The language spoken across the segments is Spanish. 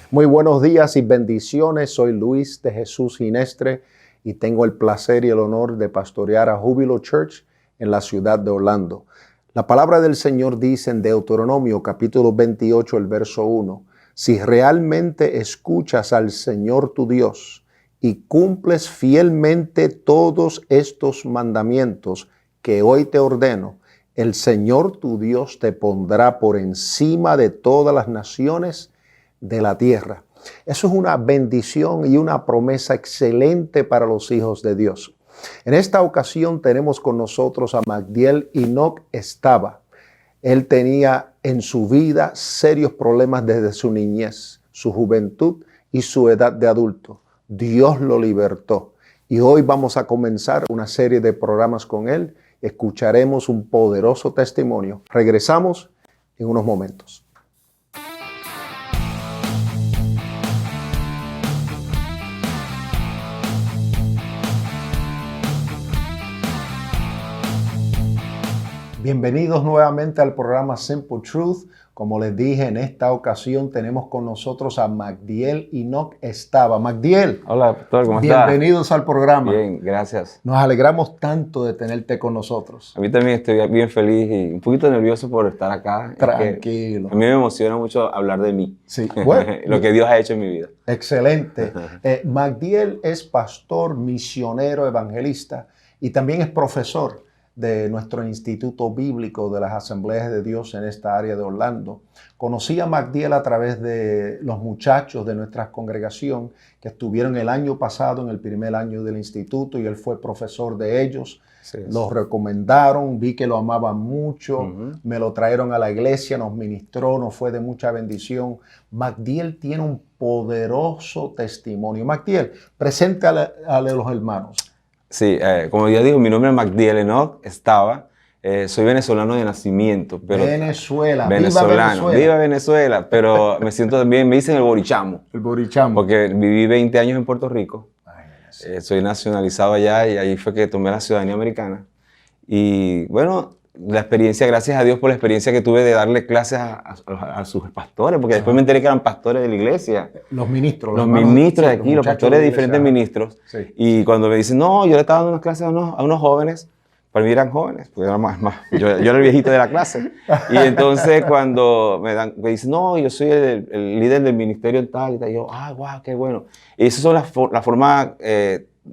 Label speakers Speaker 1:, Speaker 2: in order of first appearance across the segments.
Speaker 1: Muy buenos días y bendiciones. Soy Luis de Jesús Ginestre y tengo el placer y el honor de pastorear a Júbilo Church en la ciudad de Orlando. La palabra del Señor dice en Deuteronomio capítulo 28, el verso 1, si realmente escuchas al Señor tu Dios y cumples fielmente todos estos mandamientos que hoy te ordeno, el Señor tu Dios te pondrá por encima de todas las naciones de la tierra. Eso es una bendición y una promesa excelente para los hijos de Dios. En esta ocasión tenemos con nosotros a Magdiel Enoch Estaba. Él tenía en su vida serios problemas desde su niñez, su juventud y su edad de adulto. Dios lo libertó y hoy vamos a comenzar una serie de programas con él. Escucharemos un poderoso testimonio. Regresamos en unos momentos. Bienvenidos nuevamente al programa Simple Truth. Como les dije, en esta ocasión tenemos con nosotros a Magdiel Enoch Estaba. Magdiel.
Speaker 2: Hola, pastor, ¿cómo estás?
Speaker 1: Bienvenidos al programa.
Speaker 2: Bien, gracias.
Speaker 1: Nos alegramos tanto de tenerte con nosotros.
Speaker 2: A mí también estoy bien feliz y un poquito nervioso por estar acá.
Speaker 1: Tranquilo.
Speaker 2: A mí me emociona mucho hablar de mí.
Speaker 1: Sí, bueno.
Speaker 2: Lo que Dios ha hecho en mi vida.
Speaker 1: Excelente. Magdiel es pastor, misionero, evangelista y también es profesor de nuestro Instituto Bíblico de las Asambleas de Dios en esta área de Orlando. Conocí a Magdiel a través de los muchachos de nuestra congregación que estuvieron el año pasado en el primer año del instituto y él fue profesor de ellos. Sí, los recomendaron, vi que lo amaban mucho, me lo trajeron a la iglesia, nos ministró, nos fue de mucha bendición. Magdiel tiene un poderoso testimonio. Magdiel, preséntale a los hermanos.
Speaker 2: Sí, como ya digo, mi nombre es Magdiel Enoch Estaba. Soy venezolano de nacimiento. Pero
Speaker 1: Venezolano.
Speaker 2: Viva Venezuela. Pero me siento también, me dicen el borichamo.
Speaker 1: El borichamo.
Speaker 2: Porque viví 20 años en Puerto Rico. Soy nacionalizado allá y ahí fue que tomé la ciudadanía americana. Y bueno, la experiencia, gracias a Dios por la experiencia que tuve de darle clases a sus pastores, porque después me enteré que eran pastores de la iglesia.
Speaker 1: Los ministros.
Speaker 2: Los ministros de aquí, los pastores de diferentes ministros.
Speaker 1: Sí.
Speaker 2: Y cuando me dicen, no, yo le estaba dando unas clases a unos jóvenes, para mí eran jóvenes, porque era yo era el viejito de la clase. Y entonces cuando me dicen, no, yo soy el líder del ministerio en tal y tal, y yo, wow, qué bueno. Y esas son la forma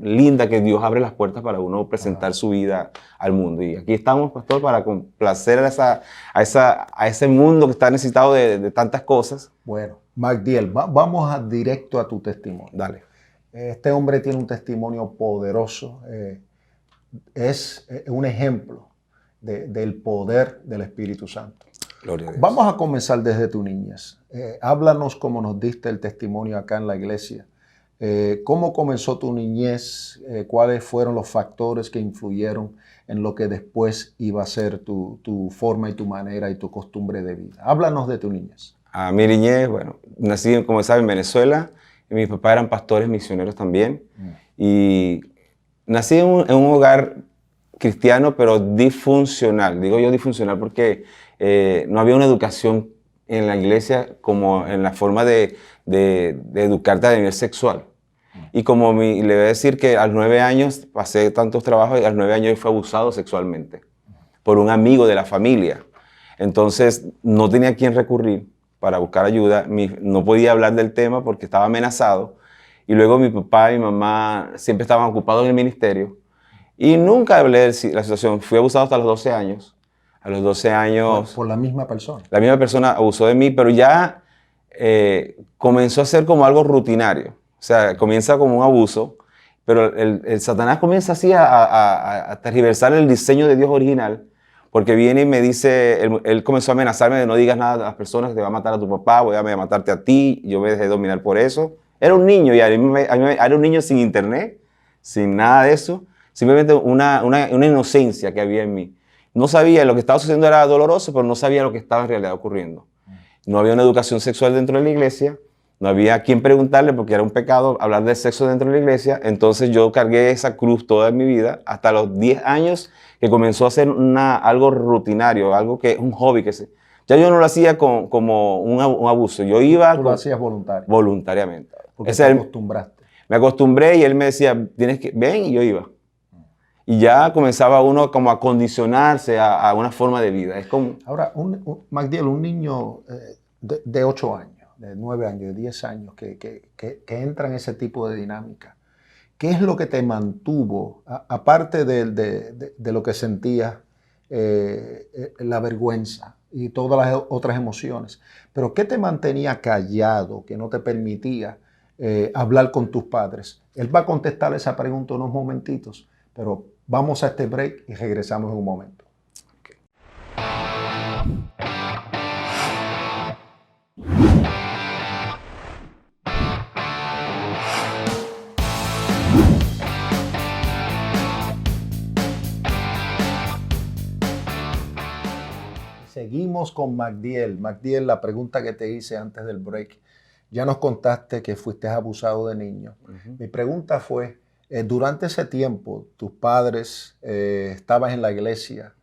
Speaker 2: linda que Dios abre las puertas para uno presentar su vida al mundo. Y aquí estamos, pastor, para complacer a ese mundo que está necesitado de tantas cosas.
Speaker 1: Bueno, Magdiel, vamos directo a tu testimonio.
Speaker 2: Dale.
Speaker 1: Este hombre tiene un testimonio poderoso. Es un ejemplo del poder del Espíritu Santo.
Speaker 2: Gloria a Dios.
Speaker 1: Vamos a comenzar desde tu niñez. Háblanos como nos diste el testimonio acá en la iglesia. ¿Cómo comenzó tu niñez? ¿Cuáles fueron los factores que influyeron en lo que después iba a ser tu forma y tu manera y tu costumbre de vida? Háblanos de tu niñez.
Speaker 2: A mi niñez, bueno, nací, como saben, en Venezuela. Y mis papás eran pastores misioneros también. Y nací en un hogar cristiano, pero disfuncional. Digo yo disfuncional porque no había una educación en la iglesia como en la forma de educarte a nivel sexual. Y como le voy a decir que a los 9 años pasé tantos trabajos y a los 9 años fui abusado sexualmente por un amigo de la familia. Entonces no tenía a quién recurrir para buscar ayuda. No podía hablar del tema porque estaba amenazado. Y luego mi papá y mi mamá siempre estaban ocupados en el ministerio. Y nunca hablé de la situación. Fui abusado hasta los 12 años. A los 12 años...
Speaker 1: Por la misma persona.
Speaker 2: La misma persona abusó de mí, pero ya comenzó a ser como algo rutinario. O sea, comienza como un abuso, pero el Satanás comienza así a tergiversar el diseño de Dios original, porque viene y me dice, él comenzó a amenazarme de no digas nada a las personas, que te va a matar a tu papá, voy a matarte a ti. Yo me dejé dominar por eso. Era un niño, era un niño sin internet, sin nada de eso, simplemente una inocencia que había en mí. No sabía, lo que estaba sucediendo era doloroso, pero no sabía lo que estaba en realidad ocurriendo. No había una educación sexual dentro de la iglesia, no había a quien preguntarle porque era un pecado hablar de sexo dentro de la iglesia. Entonces yo cargué esa cruz toda mi vida hasta los 10 años que comenzó a ser algo rutinario, algo que es un hobby Ya yo no lo hacía como un abuso, yo iba
Speaker 1: Tú lo hacías voluntario,
Speaker 2: voluntariamente.
Speaker 1: porque
Speaker 2: Ese
Speaker 1: te
Speaker 2: es
Speaker 1: acostumbraste.
Speaker 2: me acostumbré y él me decía, tienes que, ven, y yo iba. Y ya comenzaba uno como a condicionarse a una forma de vida. Es como...
Speaker 1: Ahora, Magdiel, un niño de 8 años, de 9 años, de 10 años, que entra en ese tipo de dinámica, ¿qué es lo que te mantuvo, aparte de lo que sentías, la vergüenza y todas las otras emociones, pero qué te mantenía callado, que no te permitía hablar con tus padres? Él va a contestar esa pregunta en unos momentitos, pero vamos a este break y regresamos en un momento. Seguimos con Magdiel. Magdiel, la pregunta que te hice antes del break, ya nos contaste que fuiste abusado de niño. Mi pregunta fue, durante ese tiempo, tus padres estaban en la iglesia,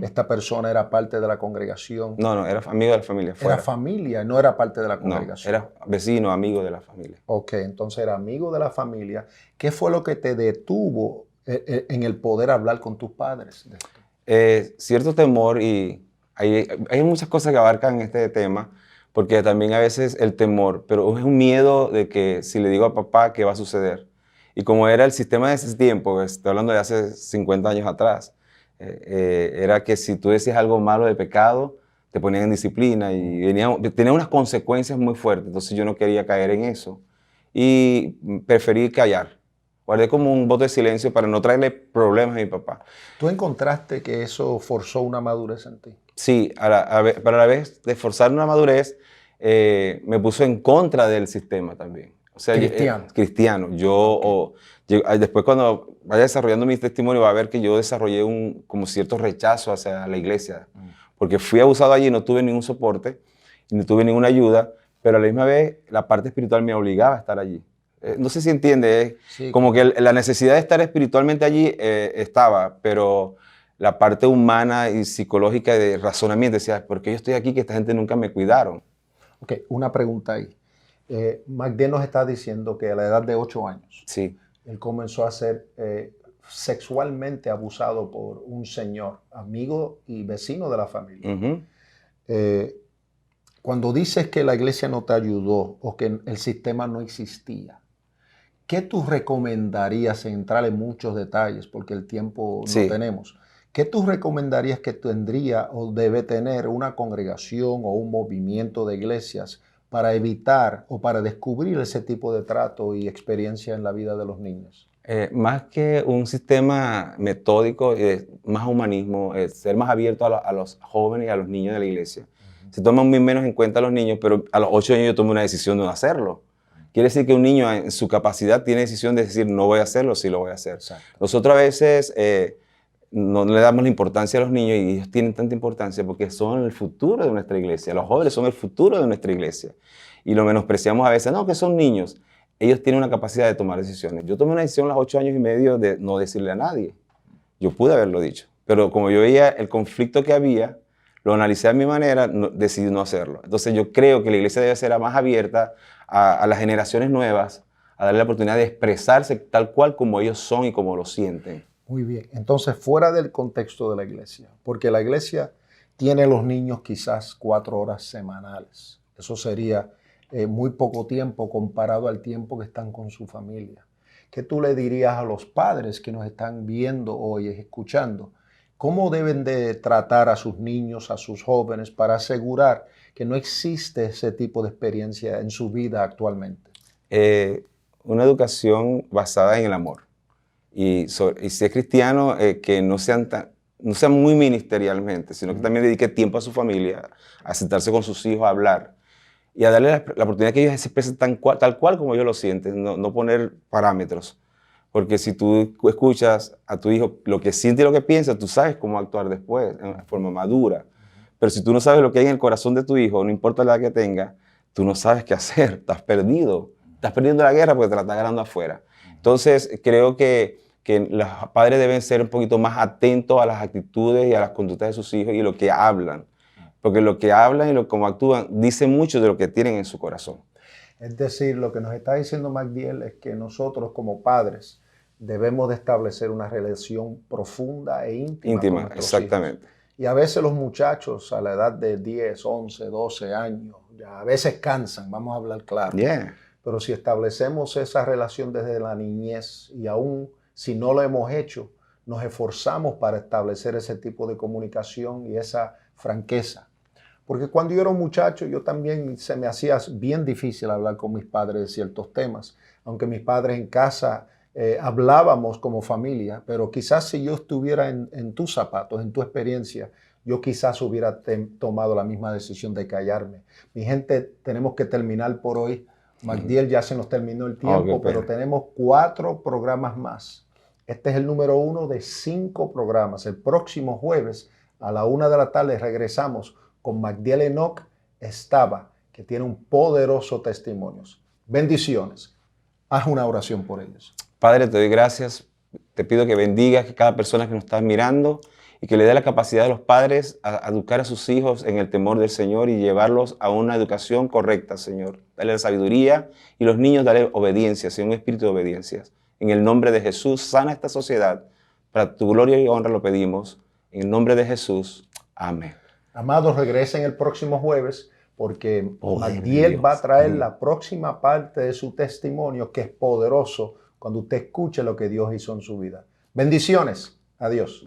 Speaker 1: esta persona era parte de la congregación.
Speaker 2: No, era amigo de la familia.
Speaker 1: Fuera. Era familia, no era parte de la congregación.
Speaker 2: No, era vecino, amigo de la familia.
Speaker 1: Ok, entonces era amigo de la familia. ¿Qué fue lo que te detuvo en el poder hablar con tus padres de esto?
Speaker 2: Cierto temor, y hay muchas cosas que abarcan este tema, porque también a veces el temor, pero es un miedo de que si le digo a papá, ¿qué va a suceder? Y como era el sistema de ese tiempo, estoy hablando de hace 50 años atrás, era que si tú decías algo malo de pecado, te ponían en disciplina y tenía unas consecuencias muy fuertes. Entonces yo no quería caer en eso y preferí callar. Guardé como un voto de silencio para no traerle problemas a mi papá.
Speaker 1: ¿Tú encontraste que eso forzó una madurez en ti?
Speaker 2: Sí, para la vez de forzar una madurez, me puso en contra del sistema también. O sea,
Speaker 1: cristiano.
Speaker 2: Cristiano. Después cuando vaya desarrollando mi testimonio va a ver que yo desarrollé como cierto rechazo hacia la iglesia. Porque fui abusado allí, no tuve ningún soporte, no tuve ninguna ayuda, pero a la misma vez la parte espiritual me obligaba a estar allí. No sé si entiende,
Speaker 1: sí,
Speaker 2: como que la necesidad de estar espiritualmente allí estaba, pero la parte humana y psicológica de razonamiento decía, ¿por qué yo estoy aquí que esta gente nunca me cuidaron?
Speaker 1: Ok, una pregunta ahí. Magdiel nos está diciendo que a la edad de 8 años,
Speaker 2: sí,
Speaker 1: él comenzó a ser sexualmente abusado por un señor, amigo y vecino de la familia. Cuando dices que la iglesia no te ayudó o que el sistema no existía, ¿qué tú recomendarías, sin entrar en muchos detalles porque el tiempo no tenemos? ¿Qué tú recomendarías que tendría o debe tener una congregación o un movimiento de iglesias para evitar o para descubrir ese tipo de trato y experiencia en la vida de los niños?
Speaker 2: Más que un sistema metódico, más humanismo, ser más abierto a los jóvenes y a los niños de la iglesia. Se toman muy menos en cuenta a los niños, pero a los 8 años yo tomé una decisión de no hacerlo. Quiere decir que un niño en su capacidad tiene decisión de decir no voy a hacerlo, sí lo voy a hacer.
Speaker 1: Exacto.
Speaker 2: Nosotros a veces no le damos la importancia a los niños y ellos tienen tanta importancia porque son el futuro de nuestra iglesia. Los jóvenes son el futuro de nuestra iglesia. Y lo menospreciamos a veces, no, que son niños. Ellos tienen una capacidad de tomar decisiones. Yo tomé una decisión a los 8 años y medio de no decirle a nadie. Yo pude haberlo dicho, pero como yo veía el conflicto que había, lo analicé a mi manera, decidí no hacerlo. Entonces yo creo que la iglesia debe ser más abierta a las generaciones nuevas, a darle la oportunidad de expresarse tal cual como ellos son y como lo sienten.
Speaker 1: Muy bien. Entonces, fuera del contexto de la iglesia, porque la iglesia tiene los niños quizás 4 horas semanales. Eso sería muy poco tiempo comparado al tiempo que están con su familia. ¿Qué tú le dirías a los padres que nos están viendo hoy, escuchando? ¿Cómo deben de tratar a sus niños, a sus jóvenes, para asegurar que no existe ese tipo de experiencia en su vida actualmente?
Speaker 2: Una educación basada en el amor. Y si es cristiano, que no sean muy ministerialmente, sino que también dedique tiempo a su familia, a sentarse con sus hijos, a hablar y a darle la oportunidad que ellos se expresen tal cual como ellos lo sienten, no poner parámetros. Porque si tú escuchas a tu hijo lo que siente y lo que piensa, tú sabes cómo actuar después, de forma madura. Pero si tú no sabes lo que hay en el corazón de tu hijo, no importa la edad que tenga, tú no sabes qué hacer, estás perdido. Estás perdiendo la guerra porque te la estás ganando afuera. Entonces, creo que los padres deben ser un poquito más atentos a las actitudes y a las conductas de sus hijos y lo que hablan. porque lo que hablan y cómo actúan dice mucho de lo que tienen en su corazón.
Speaker 1: Es decir, lo que nos está diciendo Magdiel es que nosotros como padres debemos de establecer una relación profunda e íntima con nuestros
Speaker 2: Exactamente.
Speaker 1: hijos. Y a veces los muchachos a la edad de 10, 11, 12 años, ya a veces cansan, vamos a hablar claro.
Speaker 2: Yeah.
Speaker 1: Pero si establecemos esa relación desde la niñez y aún si no lo hemos hecho, nos esforzamos para establecer ese tipo de comunicación y esa franqueza. Porque cuando yo era un muchacho, yo también se me hacía bien difícil hablar con mis padres de ciertos temas. Aunque mis padres en casa hablábamos como familia, pero quizás si yo estuviera en tus zapatos, en tu experiencia, yo quizás hubiera tomado la misma decisión de callarme. Mi gente, tenemos que terminar por hoy. Magdiel, ya se nos terminó el tiempo, pero tenemos 4 programas más. Este es el número 1 de 5 programas. El próximo jueves a la 1 de la tarde regresamos con Magdiel Enoch Estaba, que tiene un poderoso testimonio. Bendiciones. Haz una oración por ellos.
Speaker 2: Padre, te doy gracias. Te pido que bendigas a cada persona que nos está mirando y que le dé la capacidad a los padres a educar a sus hijos en el temor del Señor y llevarlos a una educación correcta, Señor. Dale la sabiduría y los niños dale obediencia, Señor, un espíritu de obediencia. En el nombre de Jesús, sana esta sociedad. Para tu gloria y honra lo pedimos. En el nombre de Jesús. Amén.
Speaker 1: Amados, regresen el próximo jueves porque Magdiel va a traer la próxima parte de su testimonio que es poderoso cuando usted escuche lo que Dios hizo en su vida. Bendiciones. Adiós.